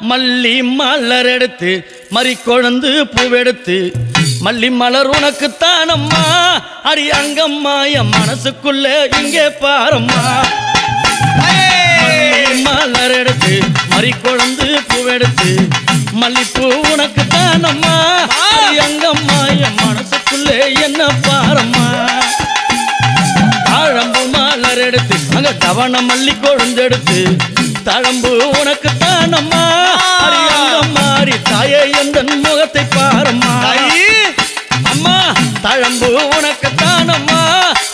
மல்லி மலர் எடுத்து மறி கொழுந்து பூவெடுத்து மல்லி மலர் உனக்குத்தானம்மா அடி அங்கம்மா என் மனசுக்குள்ள இங்கே பாரம்மா மல்லி மலர் எடுத்து மறி கொழுந்து பூவெடுத்து மல்லிப்பூ உனக்குத்தானம்மா அடி அங்கம்மா என் மனசுக்குள்ள என்ன பாரம்மா தாழம்பு மலர் எடுத்து அங்க தவண மல்லி கொழுந்தெடுத்து தாழம்பு உனக்குத்தானம்மா அடி அங்கம்மா அடி தாயே எந்தன் முகத்தை பாரம்மா அம்மா தாழம்பு உனக்குத்தானம்மா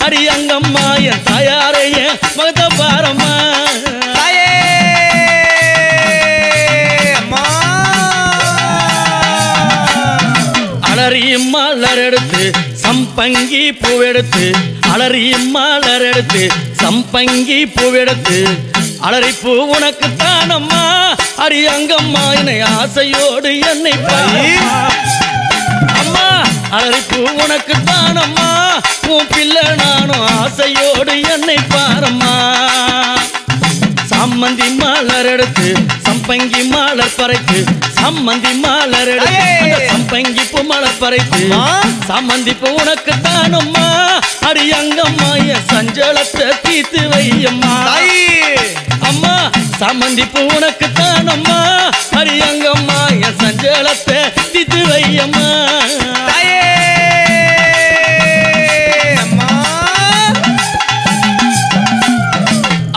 அடி அங்கம்மா என் தாயாரைய முகத்தை பாரம்மா அலறி மலர் எடுத்து சம்பங்கி பூவெடுத்து அலறி மலர் எடுத்து சம்பங்கி பூவெடுத்து அலறி பூ உனக்குத்தானம்மா அடி அங்கம்மா என்னை ஆசையோடு என்னை அம்மா அலறி பூ உனக்குத்தானம்மா உன் பிள்ளை நானும் ஆசையோடு என்னை பாரம்மா சம்மந்தி மலர் எடுத்து சம்பங்கி மலர் பறைத்து சம்மந்தி மலர் எடுத்து சம்பங்கி பூ மலர் பறைத்து சம்மந்தி பூ உனக்குத்தானம்மா அடி அங்கம்மா என் சஞ்சலத்தை தீர்த்து வையம்மா அம்மா சம்மந்தி பூ உனக்குத்தானம்மா அடி அங்கம்மா என் சஞ்சலத்தை தீர்த்து வையம்மா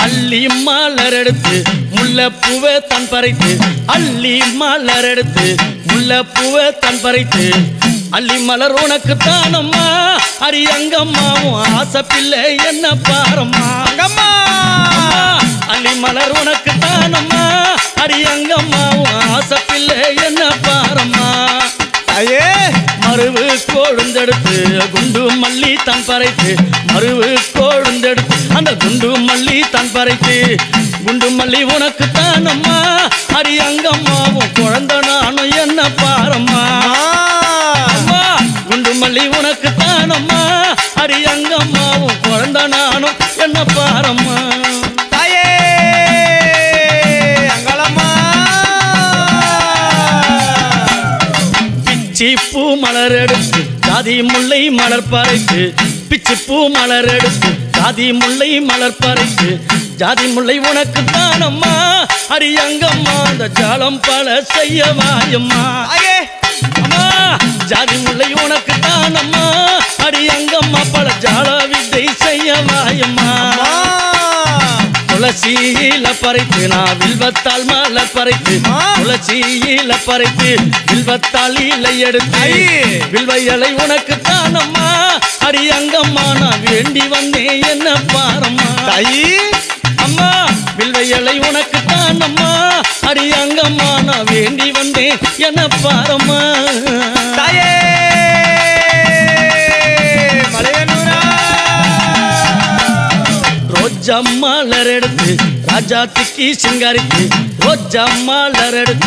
அள்ளி மலர் எடுத்து முல்லைப்பூவை தன் பறித்து அள்ளி மலர் எடுத்து முல்லைப்பூவை தன் பறித்து அள்ளி மலர் உனக்குத்தானம்மா அடி அங்கம்மாவும் ஆசை பிள்ளை என்ன பாரம்மா அங்கம்மா அள்ளி மலர் உனக்குத்தானம்மா அடி அங்கம்மாவும் ஆசை பிள்ளை என்ன பாரம்மா மருவு கொழுந்தெடுத்து குண்டு மல்லி தன் பறைத்து மருவு கொழுந்தெடுத்து அந்த குண்டு மல்லி தன் பறைத்து குண்டு மல்லி உனக்குத்தானம்மா அடி அங்கம்மாவும் குழந்தை நானும் என்ன பாரம்மா அம்மா குண்டு மல்லி உனக்குத்தானம்மா அடி அங்கம்மாவும் குழந்தை நானும் என்ன பாரம்மா பிச்சிப்பூ மலர் எடுத்து ஜாதி முல்லை மலர் பறைத்து பிச்சிப்பூ மலர் எடுத்து ஜாதி முல்லை மலர் பறைத்து ஜாதி முல்லை உனக்குத்தானம்மா அடி அங்கம்மா அந்த ஜாலம் பல செய்ய வாயம்மா அம்மா ஜாதி முல்லை உனக்குத்தானம்மா அடி அங்கம்மா பல ஜால வித்தை செய்ய வாயம்மா துளசியில பறைத்து நான் வில்வத்தால் மலர் பறைத்து துளசியில பறைத்து வில்வத்தால் இலை எடுத்து வில்வ இலை உனக்குத்தானம்மா அடி அங்கம்மா நான் வேண்டி வந்தேன் என்ன பாரம்மா அம்மா வில்வ இலை உனக்குத்தானம்மா அடி அங்கம்மா நான் வேண்டி வந்தேன் என்ன பாரம்மா ரோஜா மலர் எடுத்து ராஜாத்திக்கு சிங்காரித்து ரோஜா மலர் எடுத்து